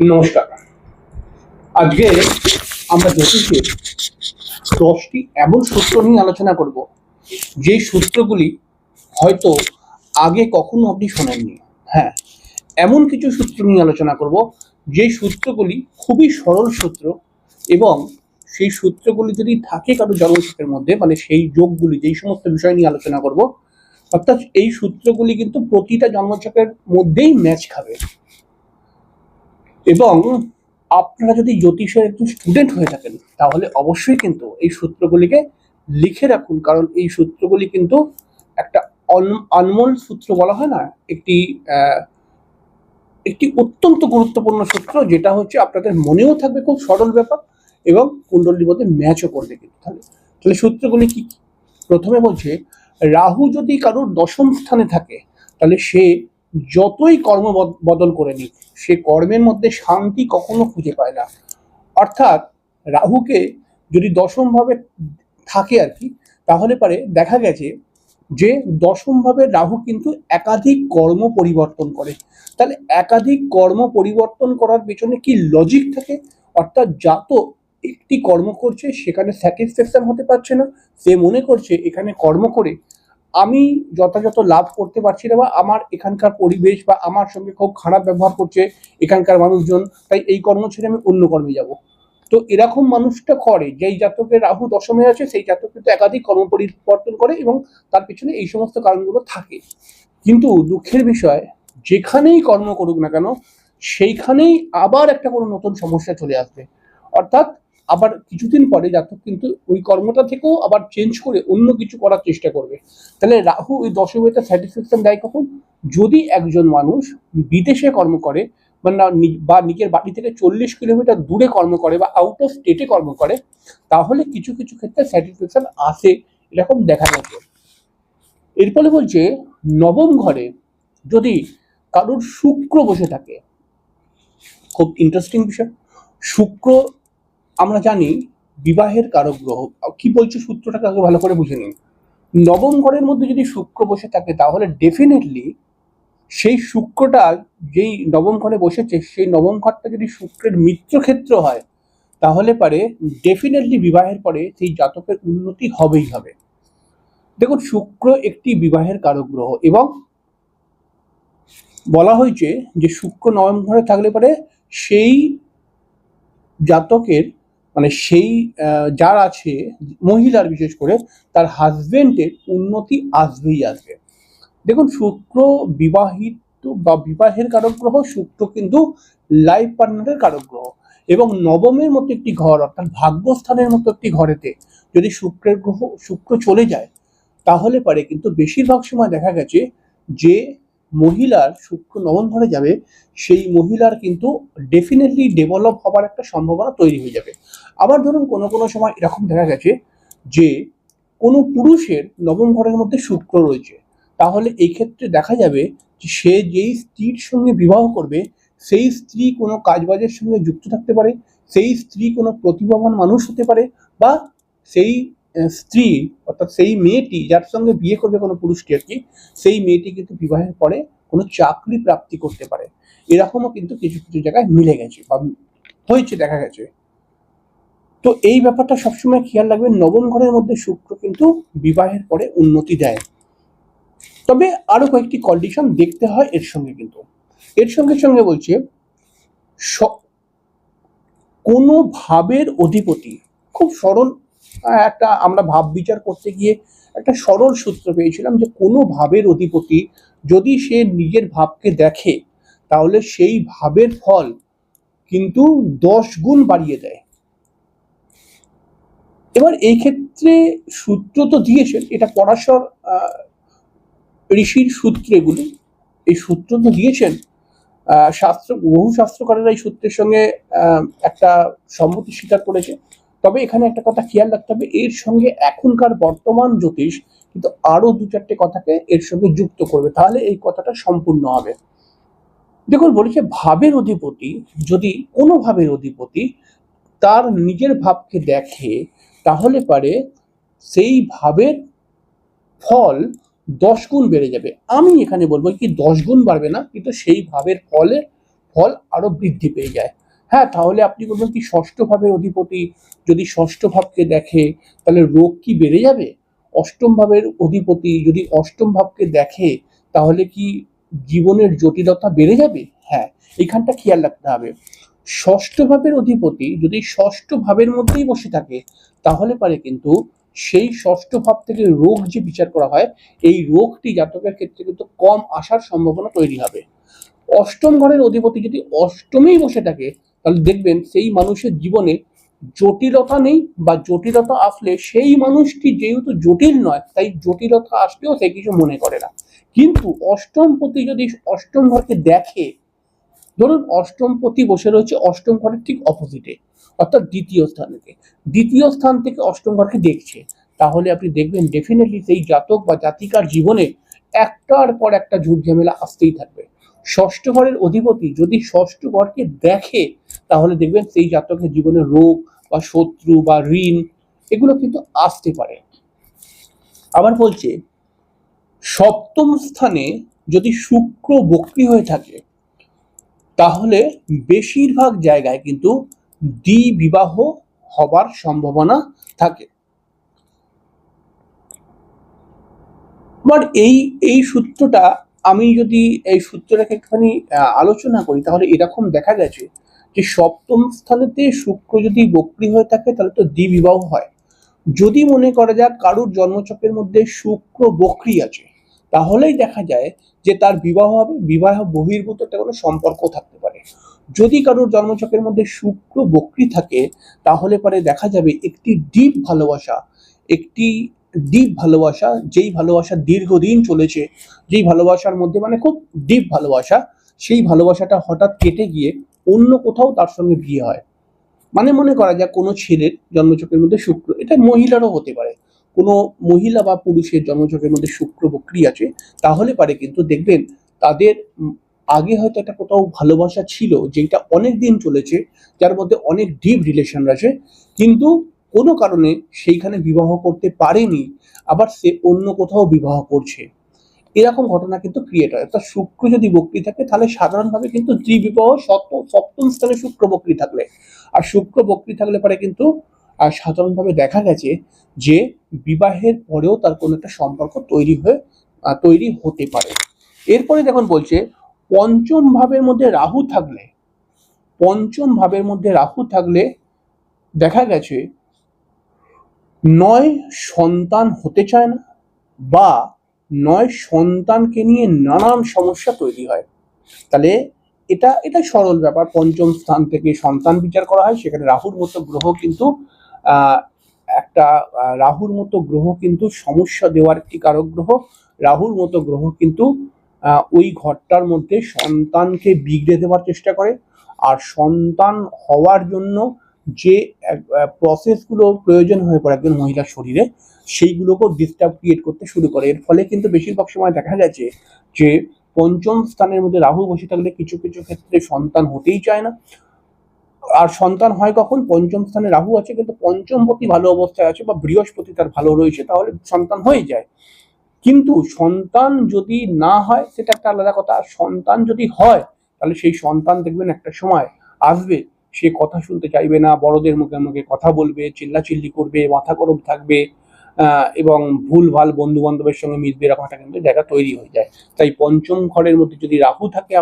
নমস্কার। আজকে আমরা জ্যোতিষের 10টি এমন সূত্র নিয়ে আলোচনা করব, যে সূত্রগুলি হয়তো আগে কখনো আপনি শোনেননি। হ্যাঁ, এমন কিছু সূত্র নিয়ে আলোচনা করব, যে সূত্রগুলি খুবই সরল সূত্র, এবং সেই সূত্রগুলি যদি থাকে কারো জন্মছকের মধ্যে, মানে সেই যোগগুলি, যেই সমস্ত বিষয় নিয়ে আলোচনা করব, অর্থাৎ এই সূত্রগুলি কিন্তু প্রতিটা জন্মছকের মধ্যেই ম্যাচ খাবে। এবং আপনারা যদি জ্যোতিষের একজন স্টুডেন্ট হয়ে থাকেন, তাহলে অবশ্যই কিন্তু এই সূত্রগুলিকে লিখে রাখুন, কারণ এই সূত্রগুলি কিন্তু একটা অনমোল সূত্র বলা হয় না, একটি অত্যন্ত গুরুত্বপূর্ণ সূত্র, যেটা হচ্ছে আপনাদের মনেও থাকবে, খুব সরল ব্যাপার, এবং কুণ্ডলীর মধ্যে ম্যাচও করবে কিন্তু। তাহলে তাহলে সূত্রগুলি কি? প্রথমে বলছে, রাহু যদি কারোর দশম স্থানে থাকে, তাহলে সে যতই কর্ম বদল করে নিক, সে কর্মের মধ্যে শান্তি কখনো খুঁজে পায় না। অর্থাৎ রাহুকে যদি দশম ভাবে থাকে আর কি, তাহলে পারে দেখা গেছে যে দশম ভাবে রাহু কিন্তু একাধিক কর্ম পরিবর্তন করে। তাহলে একাধিক কর্ম পরিবর্তন করার পেছনে কি লজিক থাকে? অর্থাৎ জাতক একটি কর্ম করছে, সেখানে স্যাটিসফ্যাকশন হতে পারছে না, সে মনে করছে এখানে কর্ম করে আমি যথাযথ লাভ করতে পারছি না, বা আমার এখানকার পরিবেশ বা আমার সঙ্গে খুব খারাপ ব্যবহার করছে এখানকার মানুষজন, তাই এই কর্ম ছেড়ে আমি অন্য কর্মে যাব। তো এরকম মানুষটা করে, যেই জাতকের রাহু দশমে আছে, সেই জাতক কিন্তু একাধিক কর্ম পরিবর্তন করে, এবং তার পিছনে এই সমস্ত কারণগুলো থাকে। কিন্তু দুঃখের বিষয়, যেখানেই কর্ম করুক না কেন, সেইখানেই আবার একটা কোনো নতুন সমস্যা চলে আসবে। অর্থাৎ আবার কিছুদিন পরে জাতক কিন্তু ওই কর্মটা থেকেও আবার চেঞ্জ করে অন্য কিছু করার চেষ্টা করবে। তাহলে রাহু ওই দশমীতে স্যাটিসফ্যাকশন দেয় কখন? যদি একজন মানুষ বিদেশে কর্ম করে, বা নিজের বাড়ি থেকে 40 কিলোমিটার দূরে কর্ম করে, বা আউট অফ স্টেটে কর্ম করে, তাহলে কিছু কিছু ক্ষেত্রে স্যাটিসফ্যাকশন আসে, এরকম দেখা গেছে। এরপরে বলছে, নবম ঘরে যদি কারোর শুক্র বসে থাকে, খুব ইন্টারেস্টিং বিষয়। শুক্র আমরা জানি বিবাহের কারক গ্রহ। কি বলছে সূত্রটাকে আগে ভালো করে বুঝে নিন। নবম ঘরের মধ্যে যদি শুক্র বসে থাকে, তাহলে ডেফিনেটলি সেই শুক্রটা, যেই নবম ঘরে বসেছে, সেই নবম ঘরটা যদি শুক্রের মিত্র ক্ষেত্র হয়, তাহলে পারে ডেফিনেটলি বিবাহের পরে সেই জাতকের উন্নতি হবেই হবে। দেখুন, শুক্র একটি বিবাহের কারক গ্রহ, এবং বলা হয়েছে যে শুক্র নবম ঘরে থাকলে পরে সেই জাতকের, মানে সেই যার আছে, মহিলার বিশেষ করে, তার হাজবেন্ডের উন্নতি আসবেই আসবে। দেখুন, শুক্র বিবাহিত বা বিবাহের কারক গ্রহ, শুক্র কিন্তু লাইফ পার্টনারের কারক গ্রহ, এবং নবমের মতো একটি ঘর, অর্থাৎ ভাগ্যস্থানের মতো একটি ঘরেতে যদি শুক্র চলে যায়, তাহলে পারে কিন্তু বেশিরভাগ সময় দেখা গেছে যে মহিলার শুক্র নবম ঘরে যাবে, সেই মহিলার কিন্তু ডেফিনেটলি ডেভেলপ হবার একটা সম্ভাবনা তৈরি হয়ে যাবে। আবার ধরুন, কোনো কোনো সময় এরকম দেখা গেছে যে কোনো পুরুষের নবম ঘরের মধ্যে শুক্র রয়েছে, তাহলে এই ক্ষেত্রে দেখা যাবে যে সে যেই স্ত্রীর সঙ্গে বিবাহ করবে, সেই স্ত্রী কোনো কাজবাজের সঙ্গে যুক্ত থাকতে পারে, সেই স্ত্রী কোনো প্রতিভাবান মানুষ হতে পারে, বা সেই স্ত্রী, অর্থাৎ সেই মেয়েটি যার সঙ্গে বিয়ে করবে কোনো পুরুষটি আর কি, সেই মেয়েটি কিন্তু বিবাহের পরে কোনো চাকরি প্রাপ্তি করতে পারে। এরকমও কিন্তু কিছু কিছু জায়গায় মিলে গেছে বা হয়েছে, দেখা গেছে। তো এই ব্যাপারটা সবসময় খেয়াল রাখবেন, নবম ঘরের মধ্যে শুক্র কিন্তু বিবাহের পরে উন্নতি দেয়। তবে আরো কয়েকটি কন্ডিশন দেখতে হয় এর সঙ্গে, কিন্তু এর সঙ্গে সঙ্গে বলছে, কোনো ভাবের অধিপতি, খুব সরল একটা, আমরা ভাব বিচার করতে গিয়ে একটা সরল সূত্র পেয়েছিলাম, যে কোনো ভাবের অধিপতি যদি সে নিজের ভাবকে দেখে, তাহলে সেই ভাবের ফল কিন্তু 10 গুণ বাড়িয়ে দেয়। এবার এই ক্ষেত্রে সূত্র তো দিয়েছেন, এটা পরাশর ঋষির সূত্র, এগুলি এই সূত্র তো দিয়েছেন। বহু শাস্ত্রকারেরা এই সূত্রের সঙ্গে একটা সম্মতি স্বীকার করেছে। তবে এখানে একটা কথা খেয়াল রাখতে হবে, এর সঙ্গে এখনকার বর্তমান জ্যোতিষ কিন্তু আরো 2-4টে কথাকে এর সঙ্গে যুক্ত করবে, তাহলে এই কথাটা সম্পূর্ণ হবে। দেখুন, বলেছে ভাবের অধিপতি, যদি কোনো ভাবের অধিপতি তার নিজের ভাবকে দেখে, তাহলে পারে সেই ভাবের ফল 10 গুণ বেড়ে যাবে। আমি এখানে বলবো কি 10 গুণ বাড়বে না, কিন্তু সেই ভাবের ফল আরো বৃদ্ধি পেয়ে যায়। হ্যাঁ, তাহলে আপনি বলবেন কি ষষ্ঠ ভাবের অধিপতি যদি ষষ্ঠ ভাবকে দেখে তাহলে রোগ কি বেড়ে যাবে? অষ্টম ভাবের অধিপতি যদি অষ্টম ভাবকে দেখে তাহলে কি জীবনের জটিলতা বেড়ে যাবে? হ্যাঁ, এখানটা খেয়াল রাখতে হবে। ষষ্ঠ ভাবের অধিপতি যদি ষষ্ঠ ভাবের মধ্যেই বসে থাকে তাহলে পারে কিন্তু সেই ষষ্ঠ ভাব থেকে রোগ যে বিচার করা হয় এই রোগটি জাতকের ক্ষেত্রে কিন্তু কম আসার সম্ভাবনা তৈরি হবে। অষ্টম ঘরের অধিপতি যদি অষ্টমেই বসে থাকে তাহলে দেখবেন সেই মানুষের জীবনে জটিলতা নেই, বা জটিলতা আসলে সেই মানুষটি যেহেতু জটিল নয় তাই জটিলতা আসলেও সে কিছু মনে করে না। কিন্তু অষ্টম পতি যদি অষ্টম ঘরকে দেখে, ধরুন অষ্টম পতি বসে রয়েছে অষ্টম ঘরের ঠিক অপোজিটে অর্থাৎ দ্বিতীয় স্থান থেকে অষ্টম ঘরকে দেখছে, তাহলে আপনি দেখবেন ডেফিনেটলি সেই জাতক বা জাতিকার জীবনে একটার পর একটা ঝুট ঝামেলা আসতেই থাকবে। ষষ্ঠ ঘরের অধিপতি যদি ষষ্ঠ ঘরকে দেখে তাহলে দেখবেন সেই জাতকের জীবনে রোগ বা শত্রু বা ঋণ এগুলো কিন্তু আসতে পারে। আবার বলছে সপ্তম স্থানে যদি শুক্র বক্রী হয়ে থাকে তাহলে বেশিরভাগ জায়গায় কিন্তু দ্বিবিবাহ হবার সম্ভাবনা থাকে। বাট এই সূত্রটা আমি যদি এই সূত্রটাকে একটুখানি আলোচনা করি তাহলে এরকম দেখা গেছে যে সপ্তম স্থানেতে শুক্র যদি বক্রী হয়ে থাকে তাহলে তো দ্বিবিবাহ হয়। যদি মনে করা যাক কারুর জন্মচক্রের মধ্যে শুক্র বক্রী আছে তাহলেই দেখা যায় যে তার বিবাহ হবে, বিবাহ বহির্ভূত একটা কোনো সম্পর্ক থাকতে পারে। যদি কারুর জন্মচক্রের মধ্যে শুক্র বক্রী থাকে তাহলে পরে দেখা যাবে একটি ডিপ ভালোবাসা যেই ভালোবাসা দীর্ঘদিন চলেছে, যেই ভালোবাসার মধ্যে মানে খুব ডিপ ভালোবাসা, সেই ভালোবাসাটা হঠাৎ কেটে গিয়ে অন্য কোথাও তার সঙ্গে বিয়ে হয়। মানে মনে করা যাক কোনো ছেলের জন্মচক্রের মধ্যে শুক্র, এটা মহিলারও হতে পারে, কোনো মহিলা বা পুরুষের জন্মচক্রের মধ্যে শুক্র বক্রী আছে তাহলে পারে কিন্তু দেখবেন তাদের আগে হয়তো একটা কোথাও ভালোবাসা ছিল যেটা অনেক দিন চলেছে, যার মধ্যে অনেক ডিপ রিলেশন আছে, কিন্তু কোনো কারণে সেইখানে বিবাহ করতে পারেনি, আবার সে অন্য কোথাও বিবাহ করছে, এরকম ঘটনা কিন্তু ক্রিয়েট হয়। অর্থাৎ শুক্র যদি বক্রী থাকে তাহলে সাধারণভাবে কিন্তু দ্বিবিবাহ সপ্তম স্থানে শুক্র বক্রী থাকলে, আর শুক্র বক্রী থাকলে পরে কিন্তু সাধারণভাবে দেখা গেছে যে বিবাহের পরেও তার কোনো একটা সম্পর্ক তৈরি হতে পারে। এরপরে দেখুন বলছে পঞ্চম ভাবের মধ্যে রাহু থাকলে দেখা গেছে নয় সন্তান হতে চায় না, বা নয় সন্তানকে নিয়ে নানান সমস্যা তৈরি হয়। তাহলে এটা সরল ব্যাপার, পঞ্চম স্থান থেকে সন্তান বিচার করা হয়, সেখানে রাহুর মতো গ্রহ কিন্তু সমস্যা দেওয়ার একটি কারক গ্রহ। রাহুর মতো গ্রহ কিন্তু ওই ঘরটার মধ্যে সন্তানকে বিগড়ে দেওয়ার চেষ্টা করে, আর সন্তান হওয়ার জন্য যে প্রসেসগুলো প্রয়োজন হয়ে পড়ে একজন মহিলার শরীরে সেইগুলোকেও ডিস্টার্ব ক্রিয়েট করতে শুরু করে। এর ফলে কিন্তু বেশিরভাগ সময় দেখা গেছে যে পঞ্চম স্থানের মধ্যে রাহু বসে থাকলে কিছু কিছু ক্ষেত্রে সন্তান হতেই চায় না। আর সন্তান হয় কখন? পঞ্চম স্থানে রাহু আছে কিন্তু পঞ্চমপতি ভালো অবস্থায় আছে বা বৃহস্পতি তার ভালো রয়েছে, তাহলে সন্তান হয়ে যায়। কিন্তু সন্তান যদি না হয় সেটা একটা আলাদা কথা, আর সন্তান যদি হয় তাহলে সেই সন্তান দেখবেন একটা সময় আসবে সে কথা শুনতে চাইবে না, বড়দের মুখে মুখে কথা বলবে, চিল্লাচিল্লি করবে, মাথা গরম থাকবে, এবং ভুলভাল বন্ধু বান্ধবের সঙ্গে মিশবে, এরকম একটা কিন্তু জায়গা তৈরি হয়ে যায়। তাই পঞ্চম ঘরের মধ্যে যদি রাহু থাকে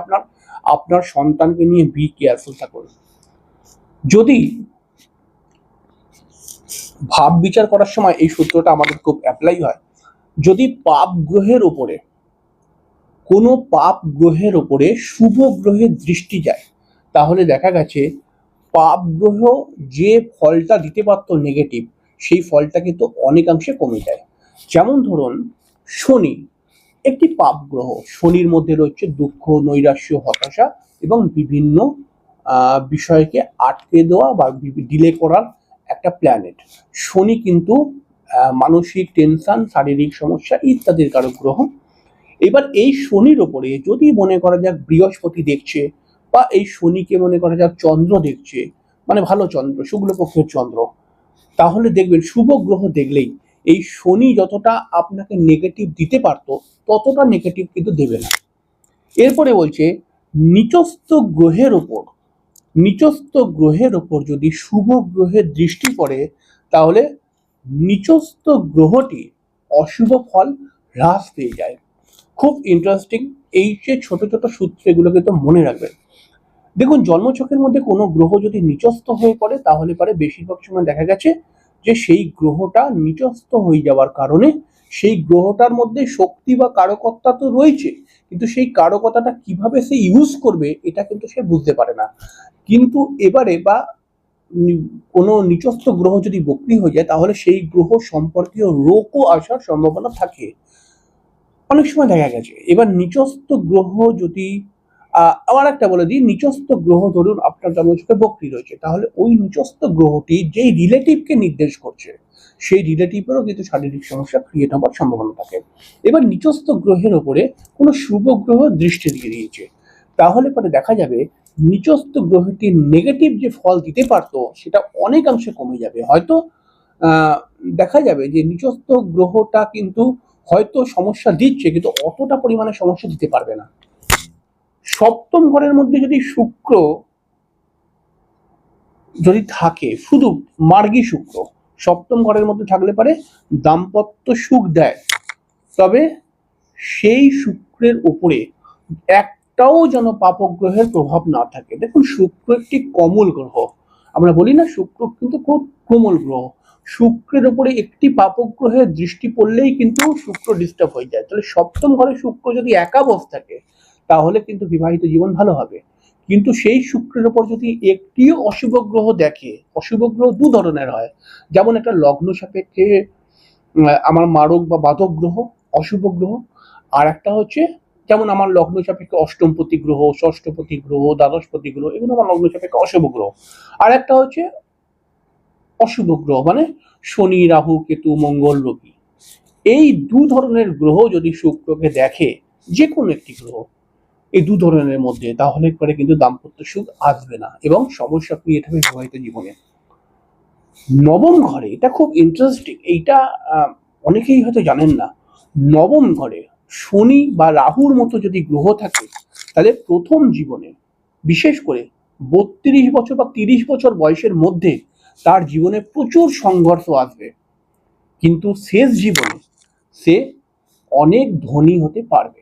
আপনার সন্তানকে নিয়ে বি কেয়ারফুল থাকুন। যদি ভাব বিচার করার সময় এই সূত্রটা আমাদের খুব অ্যাপ্লাই হয়, যদি কোনো পাপ গ্রহের ওপরে শুভ গ্রহের দৃষ্টি যায় তাহলে দেখা গেছে পাপ গ্রহ যে ফলটা দিতে পারত নেগেটিভ, সেই ফলটা কিন্তু অনেকাংশে কমে যায়। যেমন ধরুন শনি একটি পাপ গ্রহ, শনির মধ্যে রয়েছে দুঃখ, নৈরাশ্য, হতাশা এবং বিভিন্ন বিষয়কে আটকে দেওয়া বা ডিলে করার একটা প্ল্যানেট। শনি কিন্তু মানসিক টেনশন, শারীরিক সমস্যা ইত্যাদির কারক গ্রহ। এবার এই শনির ওপরে যদি মনে করা যাক বৃহস্পতি দেখছে, বা এই শনিকে মনে করা যাক চন্দ্র দেখছে, মানে ভালো চন্দ্র, শুক্লপক্ষের চন্দ্র, তাহলে দেখবেন শুভ গ্রহ দেখলেই এই শনি যতটা আপনাকে নেগেটিভ দিতে পারতো ততটা নেগেটিভ কিন্তু দেবে না। এরপরে বলছে নিচস্থ গ্রহের ওপর যদি শুভ গ্রহের দৃষ্টি পড়ে, তাহলে নিচস্থ গ্রহটি অশুভ ফল হ্রাস পেয়ে যায়। খুব ইন্টারেস্টিং। এই যে ছোট ছোট সূত্র, এগুলোকে তো মনে রাখবেন। দেখুন, জন্মছকের মধ্যে কোনো গ্রহ যদি নিচস্থ হয়ে পড়ে, তাহলে পরে বেশিরভাগ সময় দেখা গেছে যে সেই গ্রহটা নিচস্থ হয়ে যাওয়ার কারণে সেই গ্রহটার মধ্যে শক্তি বা কারকত্তা তো রয়েছে, কিন্তু সেই কারকতাটা কিভাবে সে ইউজ করবে এটা কিন্তু সে বুঝতে পারে না। কিন্তু এবারে বা কোনো নিচস্থ গ্রহ যদি বক্রী হয়ে যায়, তাহলে সেই গ্রহ সম্পর্কীয় রোগও আসার সম্ভাবনা থাকে অনেক সময় দেখা গেছে। এবার নিচস্থ গ্রহ যদি আবার একটা বলে দিই, নিচস্থ গ্রহ ধরুন আপনার জন্মছকে বক্রী রয়েছে, তাহলে ওই নিচস্থ গ্রহটি যেই রিলেটিভকে নির্দেশ করছে, সেই রিলেটিভেরও কিন্তু শারীরিক সমস্যা ক্রিয়েট হওয়ার সম্ভাবনা থাকে। এবার নিচস্থ গ্রহের ওপরে কোনো শুভ গ্রহ দৃষ্টি দিয়ে দিয়েছে, তাহলে পরে দেখা যাবে নিচস্থ গ্রহটি নেগেটিভ যে ফল দিতে পারতো সেটা অনেকাংশে কমে যাবে। হয়তো দেখা যাবে যে নিচস্থ গ্রহটা কিন্তু হয়তো সমস্যা দিচ্ছে, কিন্তু অতটা পরিমাণে সমস্যা দিতে পারবে না। সপ্তম ঘরের মধ্যে যদি শুক্র যদি থাকে, শুধু মার্গী শুক্র সপ্তম ঘরের মধ্যে থাকলে পারে দাম্পত্য সুখ দেয়, তবে সেই শুক্রের উপরে একটাও যেন পাপগ্রহের প্রভাব না থাকে। দেখুন, শুক্র একটি কমল গ্রহ, আমরা বলি না শুক্র কিন্তু খুব কোমল গ্রহ। শুক্রের উপরে একটি পাপগ্রহের দৃষ্টি পড়লেই কিন্তু শুক্র ডিস্টার্ব হয়ে যায়। তাহলে সপ্তম ঘরে শুক্র যদি একাবশ থাকে, তাহলে কিন্তু বিবাহিত জীবন ভালো হবে। কিন্তু সেই শুক্রের উপর যদি একটিও অশুভ গ্রহ দেখে, অশুভ গ্রহ দু ধরনের হয়, যেমন একটা লগ্ন সাপেক্ষে আমার মারক বা বাধক গ্রহ অশুভ গ্রহ, আর একটা হচ্ছে যেমন আমার লগ্ন সাপেক্ষে অষ্টমপতি গ্রহ, ষষ্ঠপতি গ্রহ, দ্বাদশপতি গ্রহ, এগুলো আমার লগ্ন সাপেক্ষে অশুভ গ্রহ। আর একটা হচ্ছে অশুভ গ্রহ মানে শনি, রাহু, কেতু, মঙ্গল, রবি। এই দু ধরনের গ্রহ যদি শুক্রকে দেখে, যে কোনো একটি গ্রহ এই দু ধরনের মধ্যে, তাহলে পরে কিন্তু দাম্পত্য সুখ আসবে না এবং সমস্যা ক্রিয়েট হবে বিবাহিত জীবনে। নবম ঘরে, এটা খুব ইন্টারেস্টিং, এইটা অনেকেই হয়তো জানেন না। নবম ঘরে শনি বা রাহুর মতো যদি গ্রহ থাকে, তাহলে প্রথম জীবনে বিশেষ করে 32 বছর বা 30 বছর বয়সের মধ্যে তার জীবনে প্রচুর সংঘর্ষ আসবে, কিন্তু শেষ জীবনে সে অনেক ধনী হতে পারবে।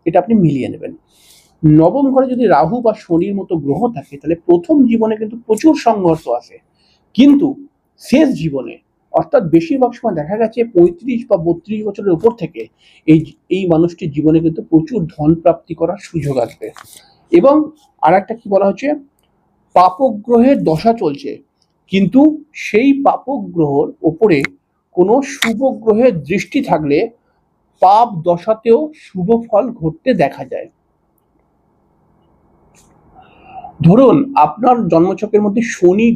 এটা আপনি মিলিয়ে নেবেন। নবম ঘরে যদি রাহু বা শনির মতো গ্রহ থাকে, তাহলে প্রথম জীবনে কিন্তু প্রচুর সংঘর্ষ আসে, কিন্তু শেষ জীবনে অর্থাৎ বেশিরভাগ সময় দেখা গেছে 35 বা 32 বছরের উপর থেকে এই মানুষটির জীবনে কিন্তু প্রচুর ধন প্রাপ্তি করার সুযোগ আসবে। এবং আর একটা কি বলা হচ্ছে, পাপগ্রহের দশা চলছে, কিন্তু সেই পাপগ্রহর ওপরে কোনো শুভ গ্রহের দৃষ্টি থাকলে পাপ দশাতেও শুভ ফল ঘটতে দেখা যায়। ধরুন আপনার জন্মছকের মধ্যে শনি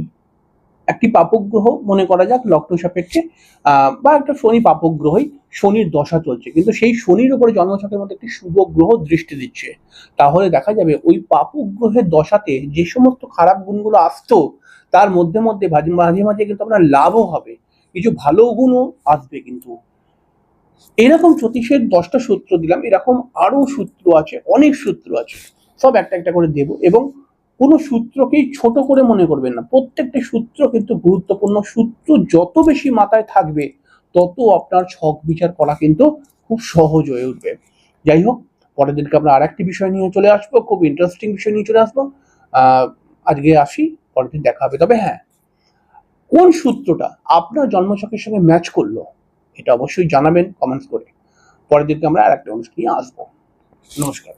একটি পাপগ্রহ মনে করা যাক লগ্ন সাপেক্ষে, বা একটা শনি পাপগ্রহই, শনির দশা চলছে, কিন্তু সেই শনির উপরে জন্মছকের মধ্যে একটি শুভ গ্রহ দৃষ্টি দিচ্ছে, তাহলে দেখা যাবে ওই পাপগ্রহের দশাতে যে সমস্ত খারাপ গুণগুলো আসতো, তার মধ্যে মধ্যে মাঝে মাঝে কিন্তু আপনার লাভও হবে, কিছু ভালো গুণও আসবে। কিন্তু এরকম জ্যোতিষের 10টা সূত্র দিলাম, এরকম আরো সূত্র আছে, অনেক সূত্র আছে, সব একটা একটা করে দেব। এবং কোনো সূত্রকেই ছোট করে মনে করবেন না, প্রত্যেকটি সূত্র কিন্তু গুরুত্বপূর্ণ। সূত্র যত বেশি মাথায় থাকবে, তত আপনার ছক বিচার করা কিন্তু খুব সহজ হয়ে উঠবে। যাই হোক, পরের দিনকে আমরা আর একটি বিষয় নিয়ে চলে আসবো, খুব ইন্টারেস্টিং বিষয় নিয়ে চলে আসবো। আজকে আসি, পরের দিন দেখা হবে। তবে হ্যাঁ, কোন সূত্রটা আপনার জন্মছকের সঙ্গে ম্যাচ করলো, এটা অবশ্যই জানাবেন কমেন্টস করে। পরের দিনকে আমরা আর একটা অনুষ্ঠান নিয়ে আসবো। নমস্কার।